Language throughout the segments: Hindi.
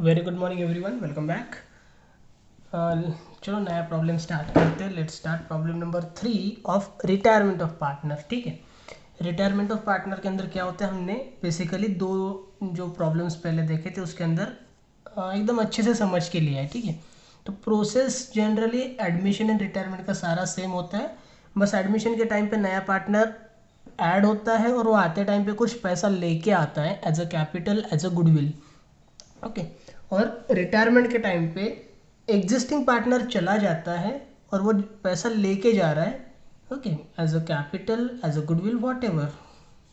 Very good morning everyone, welcome back. चलो नया प्रॉब्लम स्टार्ट करते हैं। Let's start problem number 3 of retirement of partner. ठीक है, रिटायरमेंट ऑफ पार्टनर के अंदर क्या होता है, हमने बेसिकली दो जो प्रॉब्लम्स पहले देखे थे उसके अंदर एकदम अच्छे से समझ के लिया है। ठीक है, तो process generally admission and retirement का सारा सेम होता है। बस एडमिशन के टाइम पे नया पार्टनर ऐड होता है और वो आते टाइम पे कुछ पैसा लेके आता है as a capital, as a goodwill. Okay, और रिटायरमेंट के टाइम पे एग्जिस्टिंग पार्टनर चला जाता है और वो पैसा लेके जा रहा है, okay, as a capital, as a goodwill, whatever.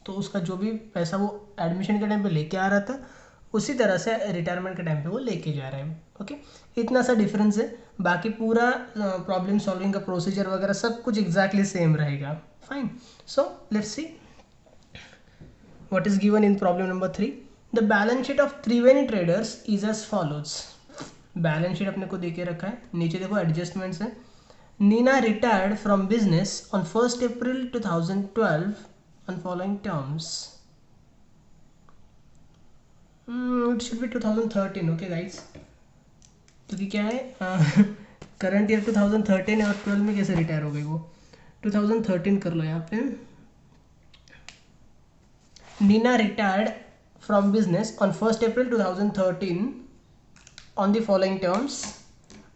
तो उसका जो भी पैसा वो एडमिशन के टाइम पे लेके आ रहा था उसी तरह से रिटायरमेंट के टाइम पे वो लेके जा रहे हैं। ओके, इतना सा डिफरेंस है, बाकी पूरा प्रॉब्लम सॉल्विंग का प्रोसीजर वगैरह सब कुछ एग्जैक्टली सेम रहेगा। Fine, so let's see what is given in problem number 3. The balance sheet of Triveni traders is as follows. Balance sheet अपने को देके रखा है, नीचे देखो एडजस्टमेंट्स है। Neena retired from business on 1 April 2012 on following terms. It should be 2013. Okay guys, क्योंकि क्या है करंट ईयर 2013 है और 12 में कैसे रिटायर हो गई वो, 2013 कर लो यहाँ पे। Nina retired from business on 1st April 2013 on the following terms.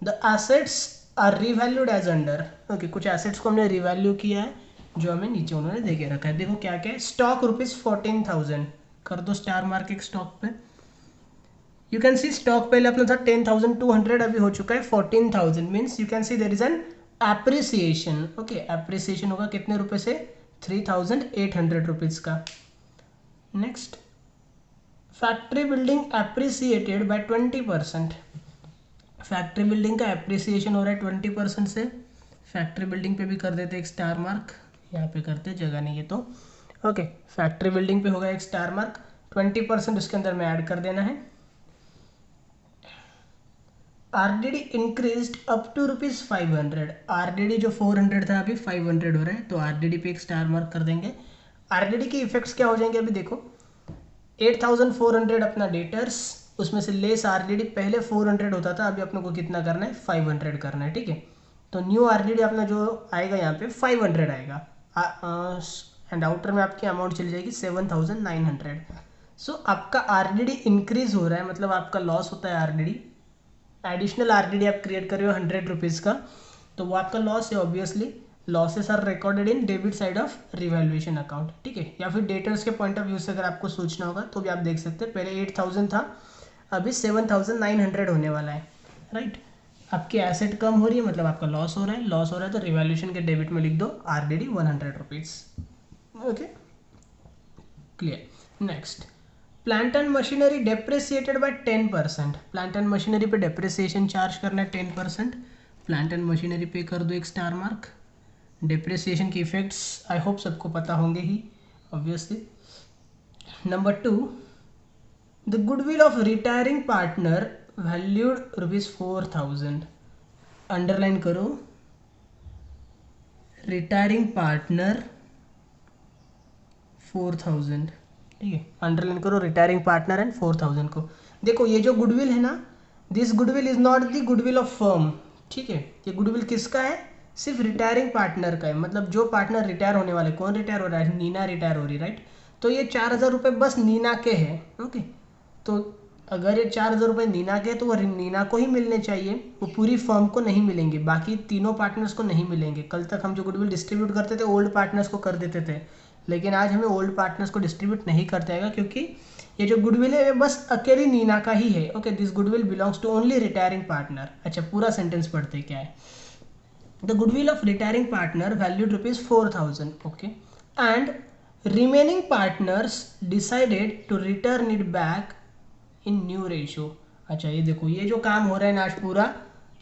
The assets are revalued as under. Okay, कुछ assets को हमने revalue किया है जो हमें नीचे उन्होंने दे के रखा है। देखो क्या क्या है, स्टॉक ₹14,000 कर दो स्टार मार्क एक स्टॉक पे। यू कैन सी स्टॉक पहले अपना था 10,200, अभी हो चुका है 14,000। Means you can see there is an appreciation. Okay, appreciation होगा कितने रुपए से, 3,800 रुपीज़ का। Next, factory building appreciated by 20%। Factory building का एप्रिसिएशन हो रहा है 20% से। फैक्ट्री बिल्डिंग पे भी कर देते एक स्टार मार्क, यहाँ पे करते, जगह नहीं है तो। ओके, फैक्ट्री बिल्डिंग पे होगा एक स्टार मार्क, 20% उसके अंदर में ऐड कर देना है। RDD increased up to ₹500। RDD जो 400 था अभी 500 हो रहा है, तो आरडीडी पे एक स्टार मार्क कर देंगे। आरडीडी के इफेक्ट्स क्या हो जाएंगे अभी देखो, 8,400 अपना डेटर्स, उसमें से लेस आरडीडी, पहले 400 होता था, अभी अपने को कितना करना है, 500 करना है। ठीक है, तो न्यू आरडीडी अपना जो आएगा यहाँ पे 500 आएगा, एंड आउटर में आपकी अमाउंट चली जाएगी 7,900। सो आपका आरडीडी इंक्रीज हो रहा है, मतलब आपका लॉस होता है आरडीडी। एडिशनल आरडीडी आप क्रिएट कर रहे हो 100 रुपीज़ का, तो वो आपका लॉस है obviously. Losses are recorded in debit side of revaluation account. ठीक है, या फिर डेटर्स के पॉइंट ऑफ व्यू से अगर आपको सोचना होगा तो भी आप देख सकते हैं, पहले 8,000 था, अभी 7,900 होने वाला है। राइट, आपकी एसेट कम हो रही है, मतलब आपका लॉस हो रहा है। लॉस हो रहा है तो रिवैल्यूएशन के डेबिट में लिख दो RDD 100 rupees. Okay, clear. Next, plant and machinery depreciated by 10%। Plant and machinery पे डेप्रिसिएशन चार्ज करना है 10%। प्लांट एंड मशीनरी पे कर दो एक स्टार मार्क। डेप्रिसिएशन के इफेक्ट्स आई होप सबको पता होंगे ही obviously. Number 2, the goodwill of retiring partner valued ₹4,000। Underline करो, रिटायरिंग पार्टनर 4,000। ठीक है, अंडरलाइन करो रिटायरिंग पार्टनर एंड 4,000 को। देखो ये जो गुडविल है ना, this goodwill is not the goodwill of firm. ठीक है, ये गुडविल किसका है, सिर्फ रिटायरिंग पार्टनर का है। मतलब जो पार्टनर रिटायर होने वाले, कौन रिटायर हो रहा है, नीना रिटायर हो रही, राइट। तो ये 4,000 रुपये बस नीना के हैं। ओके, तो अगर ये 4,000 रुपये नीना के, तो वो नीना को ही मिलने चाहिए, वो पूरी फर्म को नहीं मिलेंगे, बाकी तीनों पार्टनर्स को नहीं मिलेंगे। कल तक हम जो गुडविल डिस्ट्रीब्यूट करते थे ओल्ड पार्टनर्स को कर देते थे, लेकिन आज हमें ओल्ड पार्टनर्स को डिस्ट्रीब्यूट नहीं करते आएगा, क्योंकि ये जो गुडविल है बस अकेली नीना का ही है। Okay, this goodwill belongs to only retiring partner. अच्छा, पूरा सेंटेंस पढ़ते क्या है, the goodwill of retiring partner valued ₹4,000। Okay, and remaining partners decided to return it back in new ratio. अच्छा, ये देखो ये जो काम हो रहा है ना आज पूरा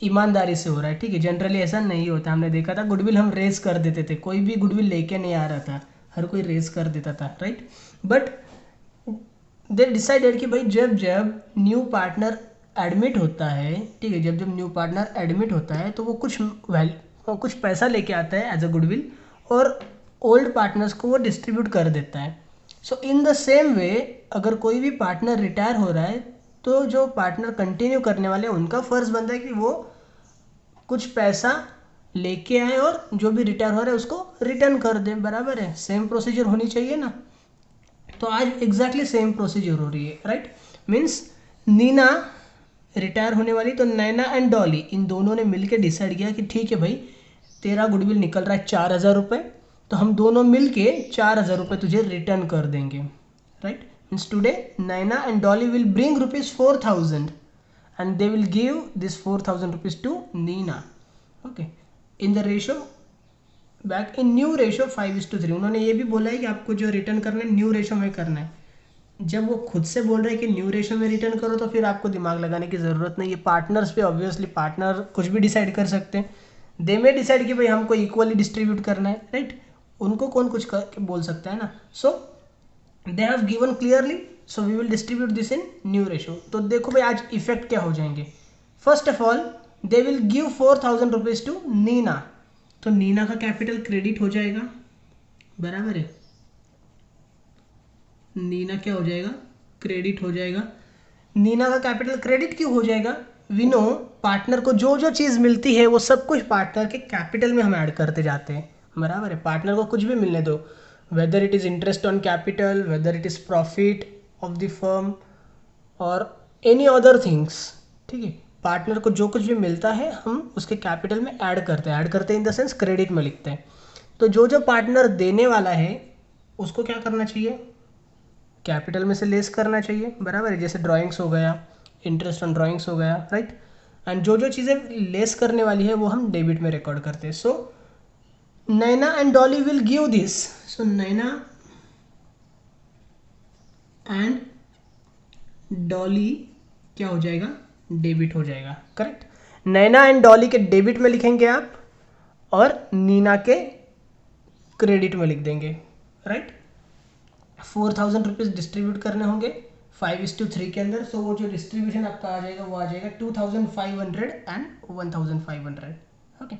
ईमानदारी से हो रहा है। ठीक है, जनरली ऐसा नहीं होता, हमने देखा था गुडविल हम रेस कर देते थे, कोई भी गुडविल लेके नहीं आ रहा था, हर कोई रेस कर देता था, राइट। बट दे डिसाइडेड कि भाई जब जब न्यू पार्टनर एडमिट होता है, ठीक है, जब जब न्यू पार्टनर एडमिट होता है तो वो कुछ पैसा लेके आता है एज अ गुडविल, और ओल्ड पार्टनर्स को वो डिस्ट्रीब्यूट कर देता है। सो इन द सेम वे, अगर कोई भी पार्टनर रिटायर हो रहा है तो जो पार्टनर कंटिन्यू करने वाले हैं उनका फ़र्ज़ बनता है कि वो कुछ पैसा लेके आए और जो भी रिटायर हो रहा है उसको रिटर्न कर दें। बराबर है, सेम प्रोसीजर होनी चाहिए ना। तो आज एग्जैक्टली सेम प्रोसीजर हो रही है, राइट। मीन्स नीना रिटायर होने वाली, तो नैना एंड डॉली इन दोनों ने मिलकर डिसाइड किया कि ठीक है भाई, तेरा गुडविल निकल रहा है 4,000 रुपये, तो हम दोनों मिलके 4,000 रुपये तुझे रिटर्न कर देंगे, right. Means today Naina and Dolly will bring ₹4,000 and they will give this 4,000 rupees to Nina, okay, in the ratio back in new ratio 5:3। उन्होंने ये भी बोला है कि आपको जो रिटर्न करना है न्यू रेशो में करना है। जब वो खुद से बोल रहे हैं कि न्यू रेशो में रिटर्न करो तो फिर आपको दिमाग लगाने की ज़रूरत नहीं है। पार्टनर्स पे ऑब्वियसली पार्टनर कुछ भी डिसाइड कर सकते हैं। दे में डिसाइड कि भाई हमको इक्वली डिस्ट्रीब्यूट करना है, राइट। उनको कौन कुछ बोल सकता है ना। So they have given clearly, so we will distribute this in new ratio. तो देखो भाई आज इफेक्ट क्या हो जाएंगे। First of all they will give 4,000 rupees to Neena, तो नीना का कैपिटल क्रेडिट हो जाएगा, बराबर है। नीना क्या हो जाएगा, क्रेडिट हो जाएगा। नीना का कैपिटल क्रेडिट क्यों हो जाएगा, वी नो पार्टनर को जो जो चीज़ मिलती है वो सब कुछ पार्टनर के कैपिटल में हम ऐड करते जाते हैं, बराबर है। पार्टनर को कुछ भी मिलने दो, whether it is interest on capital, whether it is profit of the firm और एनी अदर थिंग्स, ठीक है। पार्टनर को जो कुछ भी मिलता है हम उसके कैपिटल में ऐड करते हैं इन द सेंस क्रेडिट में लिखते हैं। तो जो जो पार्टनर देने वाला है उसको क्या करना चाहिए, कैपिटल में से लेस करना चाहिए, बराबर है। जैसे ड्राइंग्स हो गया, इंटरेस्ट ऑन ड्राइंग्स हो गया, राइट। एंड जो जो चीज़ें लेस करने वाली है वो हम डेबिट में रिकॉर्ड करते हैं। So Naina and Dolly will give this, so Naina and Dolly क्या हो जाएगा, डेबिट हो जाएगा, करेक्ट। नैना एंड डॉली के डेबिट में लिखेंगे आप और नीना के क्रेडिट में लिख देंगे, राइट। 4,000 रुपीज़ डिस्ट्रीब्यूट करने होंगे 5:3 के अंदर। सो वो जो डिस्ट्रीब्यूशन आपका आ जाएगा वो आ जाएगा 2,500 and 1,500, okay.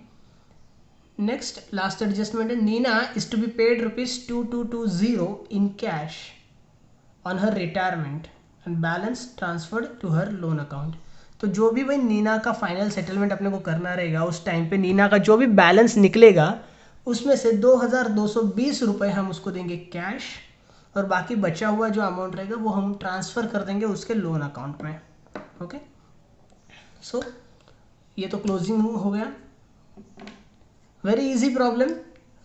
Next last adjustment है, Neena is to be paid ₹2,220 in cash on her retirement and balance transferred to her loan account. तो जो भी भाई नीना का फाइनल सेटलमेंट अपने को करना रहेगा उस टाइम पे नीना का जो भी बैलेंस निकलेगा उसमें से 2,220 रुपये हम उसको देंगे कैश और बाकी बचा हुआ जो अमाउंट रहेगा वो हम ट्रांसफ़र कर देंगे उसके लोन अकाउंट में, ओके। सो ये तो क्लोजिंग हो गया, वेरी इजी प्रॉब्लम,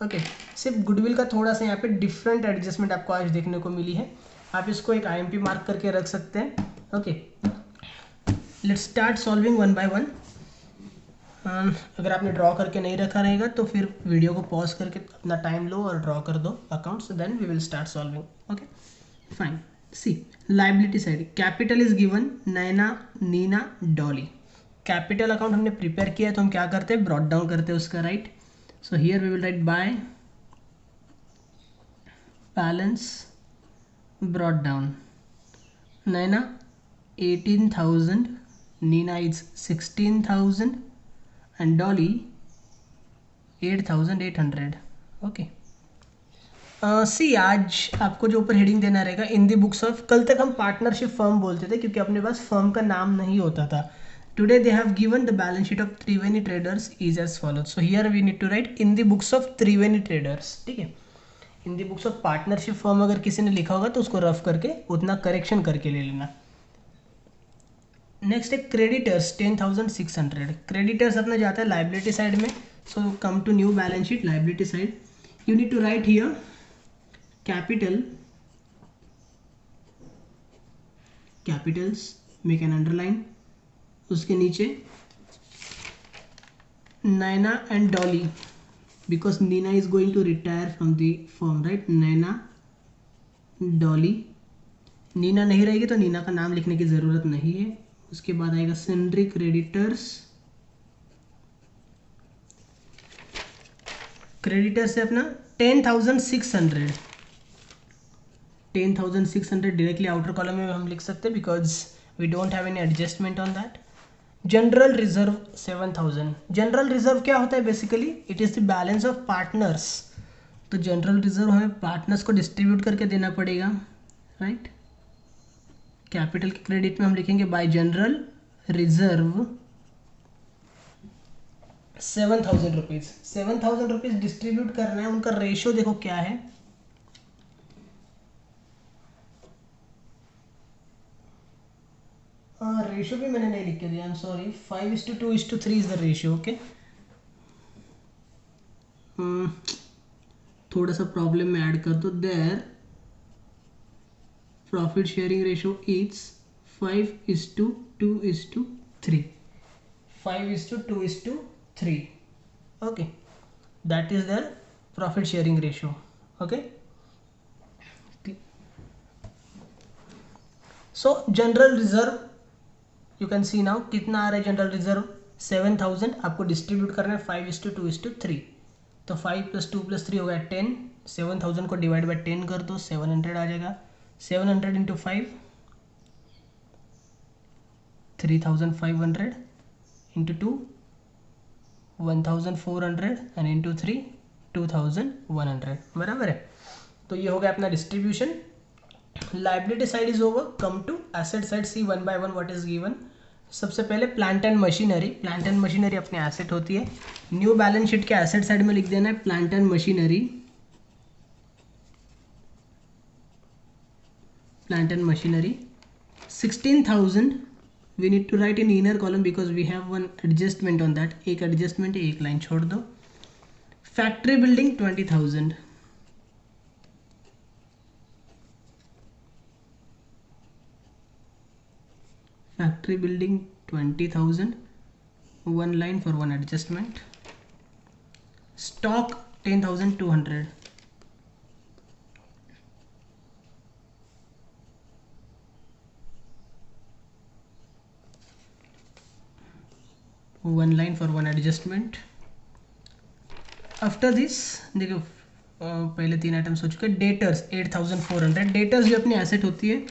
ओके। सिर्फ गुडविल का थोड़ा सा यहाँ पे डिफरेंट एडजस्टमेंट आपको आज देखने को मिली है। आप इसको एक IMP मार्क करके रख सकते हैं, okay. Let's start solving one by one. अगर आपने ड्रॉ करके नहीं रखा रहेगा तो फिर वीडियो को पॉज करके अपना टाइम लो और ड्रॉ कर दो accounts, then we will start solving, okay fine. See liability side, capital is given Naina, Neena, Dolly. Capital account हमने प्रिपेयर किया है तो हम क्या करते हैं, ब्रॉट डाउन करते हैं उसका, right. So here we will write by balance brought down, Naina 18,000, Neena is 16,000 and Dolly 8,800, okay. See आज आपको जो ऊपर हेडिंग देना रहेगा इन दी बुक्स ऑफ, कल तक हम पार्टनरशिप फर्म बोलते थे क्योंकि अपने पास फर्म का नाम नहीं होता था। Today they have given the balance sheet of Triveni traders is as follows. So here we need to write in the books of Triveni traders, ठीक है। In the books of partnership firm अगर किसी ने लिखा होगा तो उसको रफ करके उतना करेक्शन करके ले लेना। नेक्स्ट है क्रेडिटर्स 10,600। क्रेडिटर्स अपना जाता है लाइबिलिटी साइड में। So come to new balance sheet, liability side, you need to write here capital, capitals, make an underline, उसके नीचे Naina and Dolly because Neena is going to retire from the firm, right. Naina, Dolly, Neena नहीं रहेगी तो नीना का नाम लिखने की ज़रूरत नहीं है। उसके बाद आएगा सन्ड्री क्रेडिटर्स, क्रेडिटर्स से अपना 10,600, 10,600 डायरेक्टली आउटर कॉलम में हम लिख सकते हैं because we don't have any adjustment on that. General reserve 7,000। General reserve क्या होता है, basically it is the balance of partners. तो जनरल रिजर्व हमें पार्टनर्स को डिस्ट्रीब्यूट करके देना पड़ेगा, राइट। कैपिटल के क्रेडिट में हम लिखेंगे bye general reserve 7,000 rupees. 7,000 rupees distribute करना है, उनका रेशो देखो क्या है, रेशो भी मैंने नहीं लिख के दिया, I am sorry. 5:2:3 is the ratio. Okay, थोड़ा सा प्रॉब्लम में ऐड कर दो। Their profit sharing ratio is 5:2:3। 5:2:3। Okay, that is the profit sharing ratio. Okay, so general reserve you can see now कितना आ रहा है जनरल रिजर्व 7,000, आपको डिस्ट्रीब्यूट करना है 5:2:3। तो 5 + 2 + 3 हो गया 10। 7,000 को डिवाइड बाय 10 कर दो, 700 आ जाएगा। 700 इंटू 5 3,500 इंटू 2 1,400 एंड इंटू 3 2,100, बराबर है। तो ये हो गया अपना distribution. Liability side is over, come to asset side. See one by one what is given. सबसे पहले plant and machinery. Plant and machinery अपने एसेट होती है। न्यू बैलेंस शीट के एसेट साइड में लिख देना है plant and machinery. Plant and machinery 16,000 we need to write in inner column because we have one adjustment on that। एक एडजस्टमेंट है, एक लाइन छोड़ दो। Factory building 20,000। Factory building 20,000, one line for one adjustment। stock 10,200। one line for one adjustment। After this देखो पहले 3 आइटम्स हो चुके। डेटर्स 8,400। डेटर्स जो अपनी एसेट होती है,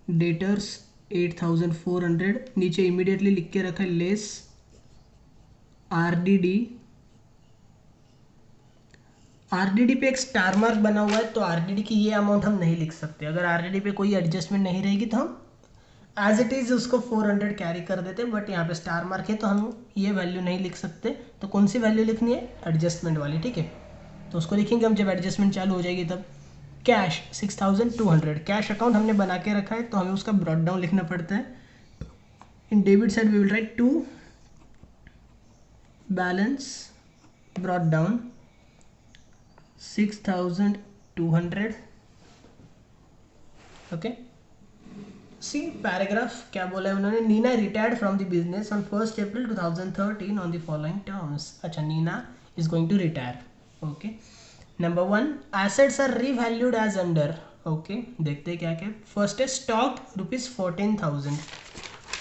डेटर्स 8,400। नीचे इमीडिएटली लिख के रखा है लेस आरडीडी। आरडीडी पे एक स्टार मार्क बना हुआ है, तो आरडीडी की ये अमाउंट हम नहीं लिख सकते। अगर आरडीडी पे कोई एडजस्टमेंट नहीं रहेगी तो हम एज इट इज़ उसको 400 कैरी कर देते, बट यहाँ पे स्टार मार्क है तो हम ये वैल्यू नहीं लिख सकते। तो कौन सी वैल्यू लिखनी है? एडजस्टमेंट वाली, ठीक है। तो उसको लिखेंगे हम जब एडजस्टमेंट चालू हो जाएगी तब। कैश 6,200। कैश अकाउंट हमने बना के रखा है तो हमें उसका ब्रॉड डाउन लिखना पड़ता है। In debit side we will write to balance brought down 6,200। Okay, see paragraph क्या बोला है उन्होंने। Neena retired from the business on 1 April 2013 on the following terms. अच्छा, Neena is going to retire. Okay, number 1 assets are revalued as under. Okay, देखते हैं क्या क्या। फर्स्ट है स्टॉक ₹14,000।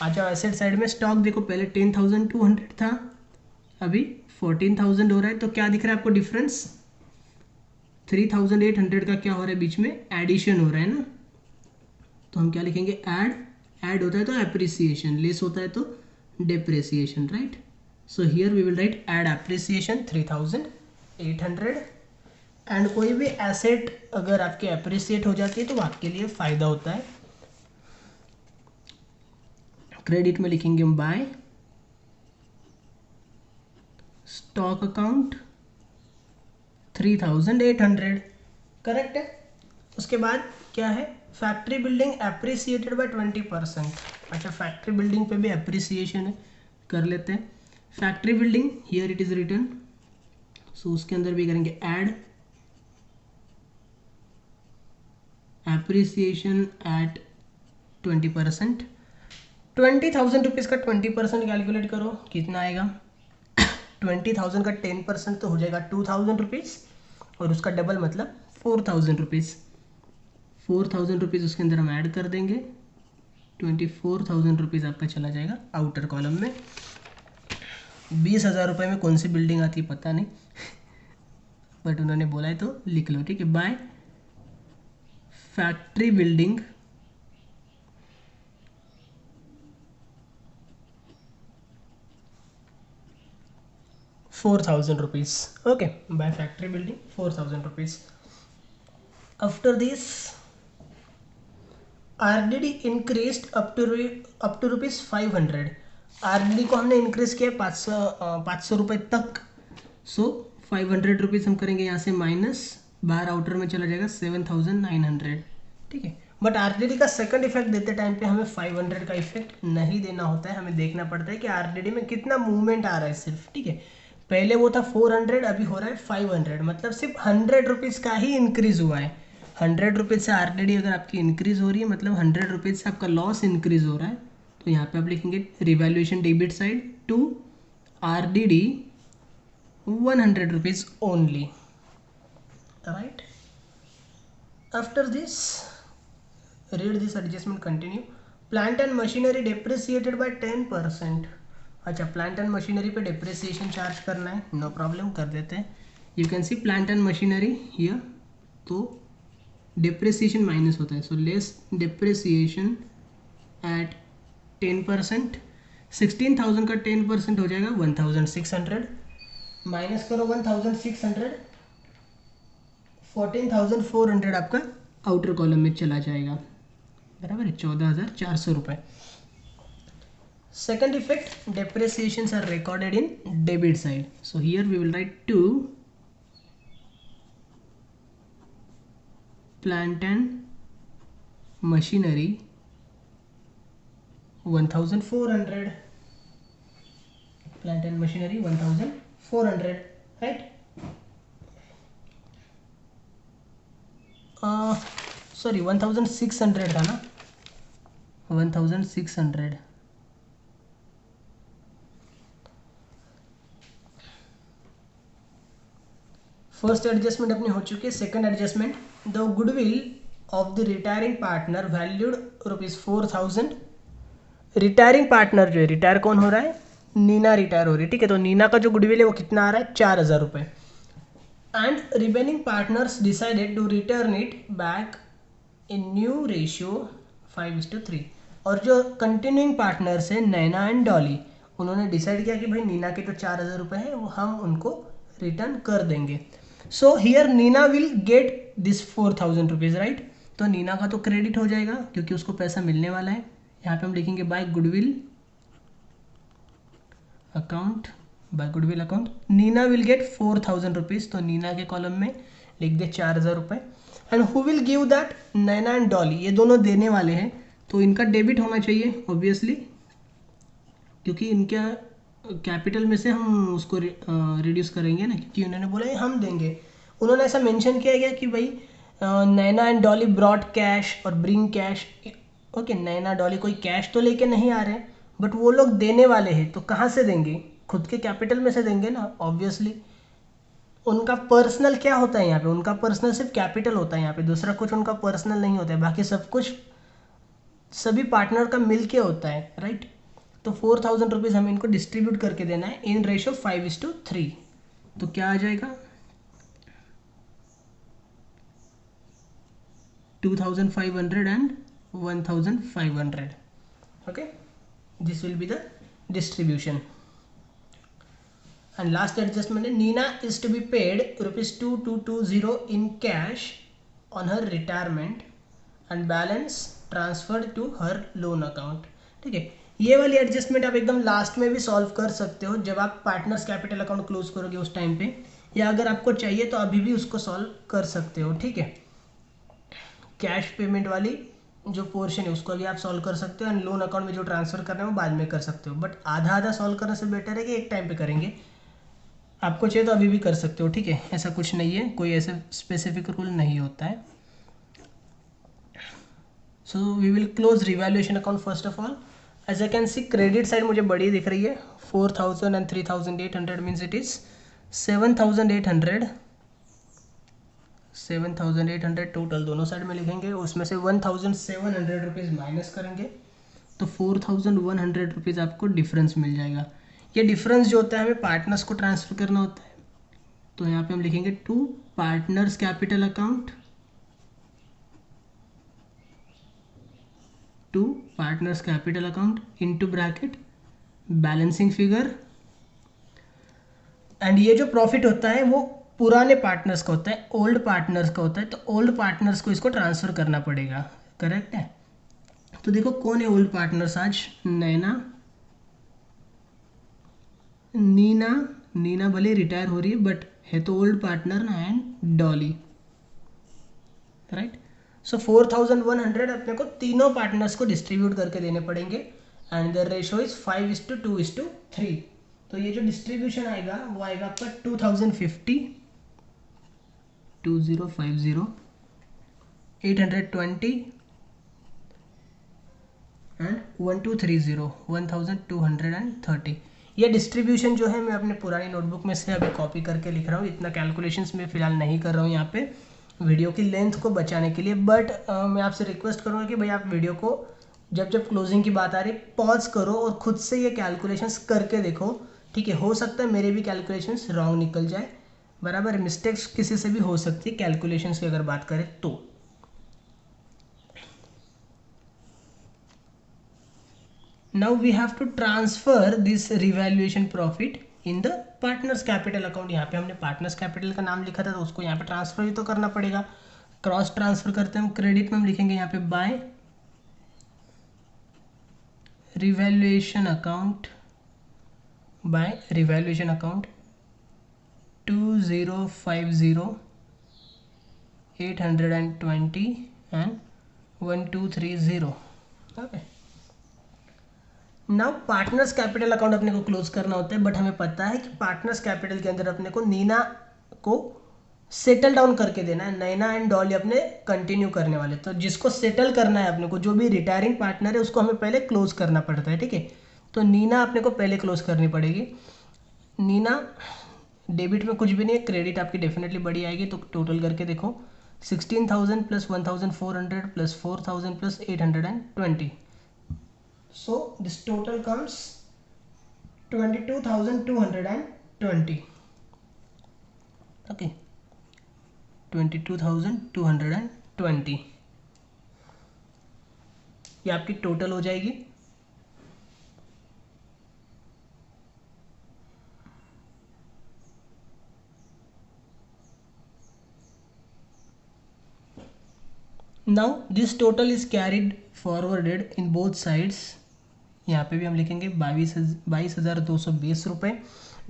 आ जाओ एसेट साइड में। स्टॉक देखो पहले 10,200 था, अभी 14,000 हो रहा है। तो क्या दिख रहा है आपको डिफरेंस? 3,800 का क्या हो रहा है बीच में? एडिशन हो रहा है ना। तो हम क्या लिखेंगे? ऐड होता है तो एप्रिसिएशन, लेस होता है तो depreciation, right. So here we will write add appreciation 3,800। And कोई भी एसेट अगर आपके एप्रिसिएट हो जाती है तो आपके लिए फ़ायदा होता है। क्रेडिट में लिखेंगे हम बाय स्टॉक अकाउंट 3,800, करेक्ट है। उसके बाद क्या है? Factory building appreciated by 20%। अच्छा, फैक्ट्री बिल्डिंग पे भी एप्रिसिएशन है, कर लेते हैं। Factory building here it is written, so उसके अंदर भी करेंगे ऐड एप्रिसिएशन एट 20%। 20,000 रुपीज़ का 20% कैलकुलेट करो, कितना आएगा? 20,000 का 10% तो हो जाएगा 2,000 रुपीज़, और उसका डबल मतलब 4,000 रुपीज़। 4,000 रुपीज़ उसके अंदर हम ऐड कर देंगे। 24,000 रुपीज़ आपका चला जाएगा आउटर कॉलम में। 20,000 रुपये में कौन सी बिल्डिंग आती है पता नहीं बट उन्होंने बोला है तो लिख लो, ठीक है। By factory building ₹4,000। Okay, by factory building 4,000 rupees. After this RDD increase up to ₹500। RDD को हमने इंक्रीज किया 500 रुपये तक। सो 500 रुपीज़ हम करेंगे यहाँ से माइनस, बाहर आउटर में चला जाएगा 7,900। ठीक है, बट RDD का सेकंड इफेक्ट देते टाइम पे हमें 500 का इफेक्ट नहीं देना होता है, हमें देखना पड़ता है कि RDD में कितना मूवमेंट आ रहा है सिर्फ। ठीक है, पहले वो था 400, अभी हो रहा है 500, मतलब सिर्फ 100 रुपीज़ का ही इंक्रीज हुआ है। 100 रुपीज़ से RDD अगर आपकी इंक्रीज हो रही है मतलब 100 रुपीज़ से आपका लॉस इंक्रीज हो रहा है। तो यहाँ पे आप लिखेंगे revaluation debit side to RDD 100 rupees only, right? After this, read this adjustment, continue. Plant and machinery depreciated by 10%। अच्छा, प्लांट एंड मशीनरी पे डिप्रिसिएशन चार्ज करना है, नो प्रॉब्लम, कर देते हैं। You can C plant and machinery here, तो डिप्रिसिएशन माइनस होता है, सो लेस डिप्रिसिएशन एट 10%। 16,000 का 10% हो जाएगा 1,600, माइनस करो 1,600, 14,400 आपका आउटर कॉलम में चला जाएगा, बराबर है 14,400 रुपये। Second effect, depreciations are recorded in debit side, so here we will write to plant and machinery 1,400, plant and machinery 1,400, right. Sorry 1,600 था ना, 1,600। फर्स्ट एडजस्टमेंट अपनी हो चुकी है। Second adjustment, the goodwill of the retiring partner valued ₹4,000। Retiring partner जो है, रिटायर कौन हो रहा है, नीना रिटायर हो रही है। ठीक है, तो नीना का जो गुडविल है वो कितना आ रहा है, 4,000 रुपये। And remaining partners decided to return it back in new ratio 5:3। और जो कंटिन्यूइंग पार्टनर्स है नैना एंड डॉली, उन्होंने डिसाइड किया कि भाई नीना के तो 4,000 रुपये हैं, वो हम उनको रिटर्न कर देंगे। So here Neena will get this 4,000 rupees, right. तो नीना का तो क्रेडिट हो जाएगा क्योंकि उसको पैसा मिलने वाला है। यहाँ पे हम लिखेंगे by goodwill account, by goodwill account Neena will get 4,000 rupees. तो नीना के कॉलम में लिख दे 4,000 रुपये। And who will give that, Naina and Dolly, ये दोनों देने वाले हैं, तो इनका डेबिट होना चाहिए ऑब्वियसली, क्योंकि इनका कैपिटल में से हम उसको रिड्यूस करेंगे ना, क्योंकि उन्होंने बोला है हम देंगे। उन्होंने ऐसा मेंशन किया गया कि भाई नैना एंड डॉली ब्रॉड कैश और ब्रिंग कैश। ओके, नैना डॉली कोई कैश तो लेके नहीं आ रहे, बट वो लोग देने वाले हैं, तो कहाँ से देंगे, खुद के कैपिटल में से देंगे ना ऑब्वियसली। उनका पर्सनल क्या होता है यहाँ पे, उनका पर्सनल सिर्फ कैपिटल होता है यहाँ पे, दूसरा कुछ उनका पर्सनल नहीं होता है, बाकी सब कुछ सभी पार्टनर का मिल के होता है, राइट। तो 4,000 रुपीज़ हमें इनको डिस्ट्रीब्यूट करके देना है इन रेशियो 5:3। तो क्या आ जाएगा, 2,500 and 1,500। Okay, this will be the distribution. And last adjustment है, Neena is to be paid ₹2,220 in cash on her retirement and balance transferred to her loan account. ठीक है, ये वाली एडजस्टमेंट आप एकदम लास्ट में भी सॉल्व कर सकते हो, जब आप पार्टनर्स कैपिटल अकाउंट क्लोज करोगे उस टाइम पे, या अगर आपको चाहिए तो अभी भी उसको सॉल्व कर सकते हो। ठीक है, कैश पेमेंट वाली जो पोर्शन है उसको भी आप सॉल्व कर सकते हो, एंड लोन अकाउंट में जो ट्रांसफर करना है वो बाद में कर सकते हो, बट आधा आधा सॉल्व करने से बेटर है कि एक टाइम पे करेंगे। आपको चाहिए तो अभी भी कर सकते हो। ठीक है, ऐसा कुछ नहीं है, कोई ऐसा स्पेसिफिक रूल नहीं होता है। So we will close revaluation account first of all. As I can see credit side मुझे बड़ी दिख रही है, 4,000 and 3,800 means it is 7,800। 7,800 total दोनों साइड में लिखेंगे, उसमें से 1,700 रुपीज़ माइनस करेंगे, तो 4,100 रुपीज़ आपको डिफरेंस मिल जाएगा। ये डिफरेंस जो होता है हमें पार्टनर्स को ट्रांसफ़र करना होता है, तो यहाँ पे हम लिखेंगे to partners capital account, to partners capital account into bracket balancing figure. And ये जो प्रॉफिट होता है वो पुराने पार्टनर्स का होता है, ओल्ड पार्टनर्स का होता है, तो ओल्ड पार्टनर्स को इसको ट्रांसफ़र करना पड़ेगा, करेक्ट है। तो देखो कौन है ओल्ड पार्टनर्स आज, नैना, नीना, नीना भले रिटायर हो रही है बट है तो ओल्ड पार्टनर ना, एंड डॉली, राइट। सो 4100 अपने को तीनों पार्टनर्स को डिस्ट्रीब्यूट करके देने पड़ेंगे एंड द रेशो इज 5:2:3। तो ये जो डिस्ट्रीब्यूशन आएगा वो आएगा आपका 2050, 2050, 820 एंड 1230, 1230। ये डिस्ट्रीब्यूशन जो है मैं अपने पुरानी नोटबुक में से अभी कॉपी करके लिख रहा हूँ, इतना कैलकुलेशंस मैं फिलहाल नहीं कर रहा हूँ यहाँ पे वीडियो की लेंथ को बचाने के लिए। बट मैं आपसे रिक्वेस्ट करूँगा कि भाई आप वीडियो को जब जब क्लोजिंग की बात आ रही है पॉज करो और खुद से ये कैलकुलेशंस करके देखो, ठीक है। हो सकता है मेरे भी कैलकुलेशंस रॉन्ग निकल जाए, बराबर, मिस्टेक्स किसी से भी हो सकती है कैलकुलेशंस की अगर बात करें तो। Now we have to transfer this revaluation profit in the partners capital account। यहाँ पे हमने partners capital का नाम लिखा था तो उसको यहाँ पे ट्रांसफर भी तो करना पड़ेगा। क्रॉस ट्रांसफर करते हैं हम, क्रेडिट में हम लिखेंगे यहाँ पे by revaluation account, by revaluation account 2050, 820 and 1230। Okay, now partners capital account अपने को क्लोज करना होता है, बट हमें पता है कि पार्टनर्स कैपिटल के अंदर अपने को नीना को सेटल डाउन करके देना है, नैना एंड डॉली अपने कंटिन्यू करने वाले। तो जिसको सेटल करना है अपने को, जो भी रिटायरिंग पार्टनर है उसको हमें पहले क्लोज करना पड़ता है, ठीक है। तो नीना अपने को पहले क्लोज करनी पड़ेगी। नीना डेबिट में कुछ भी नहीं है, क्रेडिट आपकी डेफिनेटली बड़ी आएगी। तो टोटल करके देखो 16,000 plus 1,400 plus 4,000 plus 820। So this total comes 22,220. Okay, 22,220 ये आपकी टोटल हो जाएगी। Now this total is carried forwarded in both sides। यहाँ पे भी हम लिखेंगे 22,220 रुपये।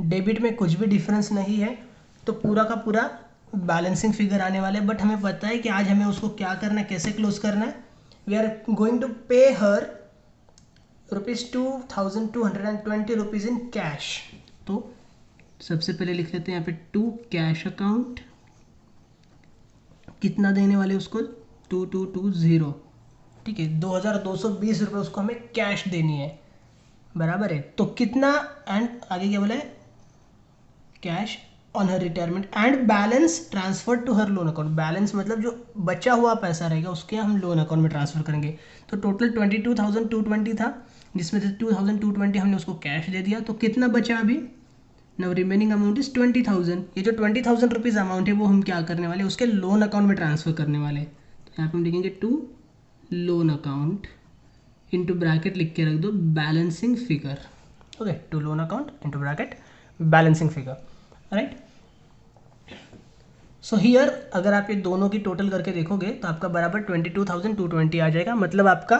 डेबिट में कुछ भी डिफरेंस नहीं है तो पूरा का पूरा बैलेंसिंग फिगर आने वाला है। बट हमें पता है कि आज हमें उसको क्या करना है, कैसे क्लोज करना है। वी आर गोइंग टू पे हर ₹2,220 इन कैश। तो सबसे पहले लिख लेते हैं यहाँ पे टू कैश अकाउंट, कितना देने वाले उसको 2220, ठीक है। 2,220 रुपये उसको हमें कैश देनी है, बराबर है। तो कितना, एंड आगे क्या बोला है, cash on her retirement and balance transfer to her loan account. Balance मतलब जो बचा हुआ पैसा रहेगा उसके हम लोन अकाउंट में ट्रांसफर करेंगे। तो टोटल 22,220 था, जिसमें से 2,220 हमने उसको कैश दे दिया। तो कितना बचा अभी, नाउ रिमेनिंग अमाउंट इज 20,000। ये जो 20,000 रुपीज़ अमाउंट है वो हम क्या करने वाले, उसके लोन अकाउंट में ट्रांसफर करने वाले। तो यहाँ पे हम लिखेंगे to loan account, into bracket लिख के रख दो balancing figure. Okay, to loan account into bracket balancing figure, right. So here अगर आप ये दोनों की टोटल करके देखोगे तो आपका बराबर 22,220 आ जाएगा। मतलब आपका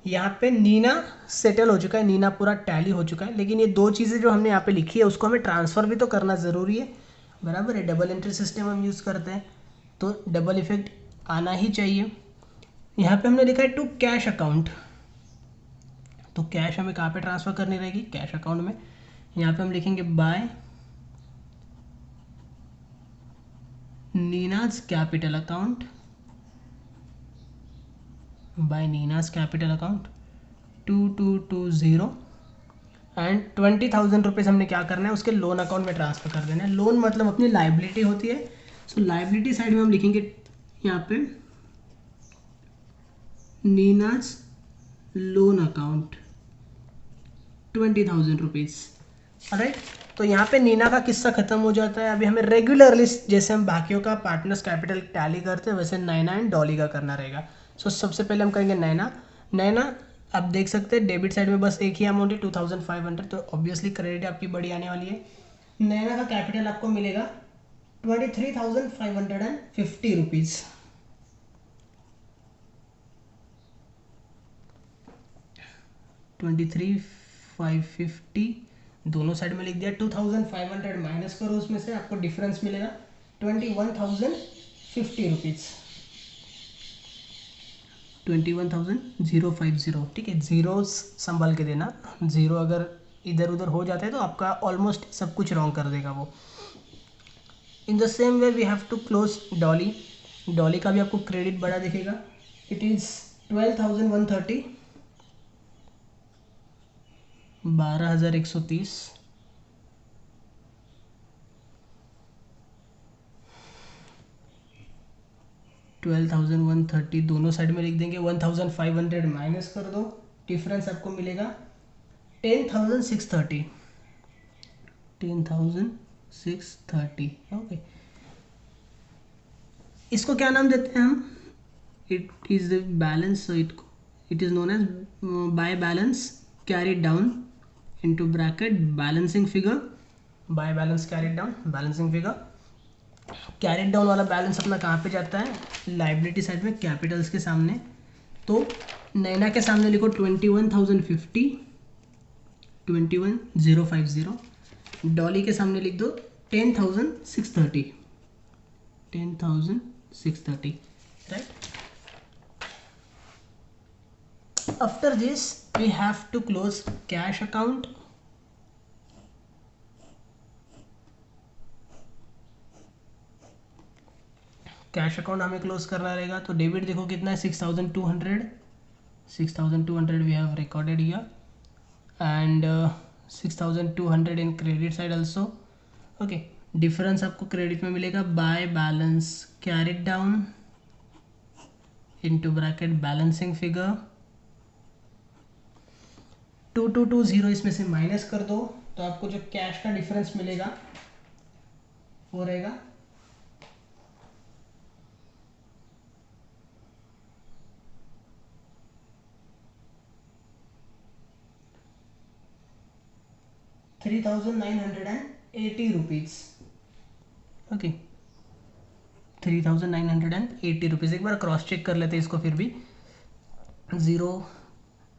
यहाँ पे नीना सेटल हो चुका है, नीना पूरा टैली हो चुका है। लेकिन ये दो चीज़ें जो हमने यहाँ पे लिखी है उसको हमें ट्रांसफ़र भी तो करना ज़रूरी है, बराबर है। डबल एंट्री सिस्टम हम यूज़ करते हैं तो डबल इफेक्ट आना ही चाहिए। यहाँ पे हमने लिखा है टू कैश अकाउंट, तो कैश हमें कहाँ पे ट्रांसफ़र करनी रहेगी, कैश अकाउंट में। यहाँ पे हम लिखेंगे by Neena's capital account, by Neena's capital account 2220 and 20,000 rupees हमने क्या करना है, उसके लोन अकाउंट में ट्रांसफ़र कर देना है। लोन मतलब अपनी लाइबिलिटी होती है। सो लाइबिलिटी साइड में हम लिखेंगे यहाँ पे Nina's loan account 20,000 rupees, right. तो यहाँ पे नीना का किस्सा खत्म हो जाता है। अभी हमें रेगुलरली जैसे हम बाकियों का पार्टनर्स कैपिटल टैली करते हैं वैसे नैना एंड डॉली का करना रहेगा। सो सबसे पहले हम करेंगे नैना। नैना आप देख सकते हैं डेबिट साइड में बस एक ही अमाउंट है 2,500, तो ऑब्वियसली क्रेडिट आपकी बड़ी आने वाली है। नैना का कैपिटल आपको मिलेगा 23,550 रुपीज़। 23,550 दोनों साइड में लिख दिया। 2,500 माइनस करो उसमें से, आपको डिफरेंस मिलेगा 21,050 रुपीज़, 21,050। ठीक है, जीरो संभाल के देना, जीरो अगर इधर उधर हो जाते हैं तो आपका ऑलमोस्ट सब कुछ रॉन्ग कर देगा वो। In the same way we have to close Dolly. Dolly का भी आपको क्रेडिट बड़ा दिखेगा, इट इज़ 12,130, 12,130, 12,130 दोनों साइड में लिख देंगे। 1,500 माइनस कर दो, डिफरेंस आपको मिलेगा 10,630, 10,630। ओके, इसको क्या नाम देते हैं हम? It is the balance, so it is known as by balance carried down into bracket balancing figure, by balance carried down balancing figure. Carried down वाला बैलेंस अपना कहाँ पे जाता है? लाइबिलिटी साइड में, कैपिटल्स के सामने। तो नैना के सामने लिखो 21,050, 21,050। डॉली के सामने लिख दो 10,630, 10,630, right. After this we have to close cash account. Cash account हमें क्लोज करना रहेगा, तो डेबिट देखो कितना है 6,200, 6,200 we have recorded here, and 6,200 in credit side also. Okay, difference आपको क्रेडिट में मिलेगा by balance carried down into bracket balancing figure. 2,220 इसमें से माइनस कर दो, तो आपको जो कैश का डिफरेंस मिलेगा वो रहेगा 3,980 रुपीज़। Okay, 3,980 rupees. एक बार क्रॉस चेक कर लेते हैं इसको फिर भी। 0,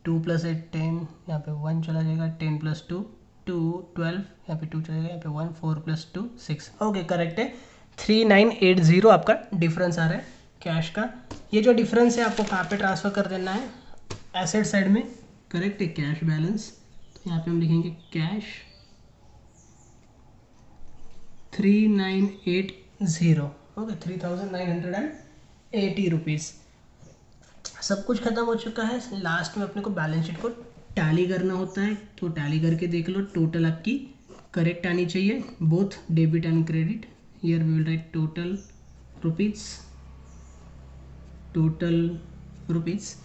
2 + 8 10, यहाँ पे 1 चला जाएगा, 10 + 2 2 12, यहाँ पे 2 चला जाएगा, यहाँ पे 1 4 + 2 6। ओके, करेक्ट है। 3,980 आपका डिफरेंस आ रहा है कैश का। ये जो डिफरेंस है आपको कहाँ पे ट्रांसफ़र कर देना है? एसेट साइड में, करेक्ट है, कैश बैलेंस। तो यहाँ पे हम लिखेंगे कैश 3,980। Okay, 3,980 rupees. सब कुछ ख़त्म हो चुका है। लास्ट में अपने को बैलेंस शीट को टैली करना होता है, तो टैली करके देख लो, टोटल आपकी करेक्ट आनी चाहिए, both debit and credit. Here we will write total rupees, total rupees,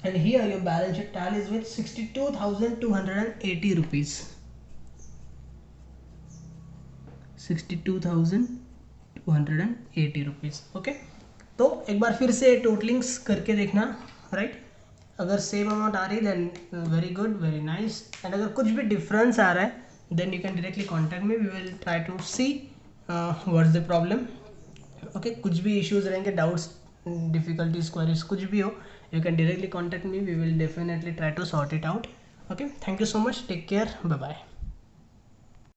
and here your balance sheet tallies with 62,280 rupees, 62,280 rupees. Okay, तो एक बार फिर से टोटलिंग्स करके देखना, राइट। अगर सेम अमाउंट आ रही then very good, very nice, and अगर कुछ भी डिफरेंस आ रहा है then you can directly contact me, we will try to see what's the problem. Okay, कुछ भी इश्यूज रहेंगे, डाउट्स, डिफिकल्टीज, क्वेरीज, कुछ भी हो, you can directly contact me, we will definitely try to sort it out. Okay, thank you so much, take care, bye bye.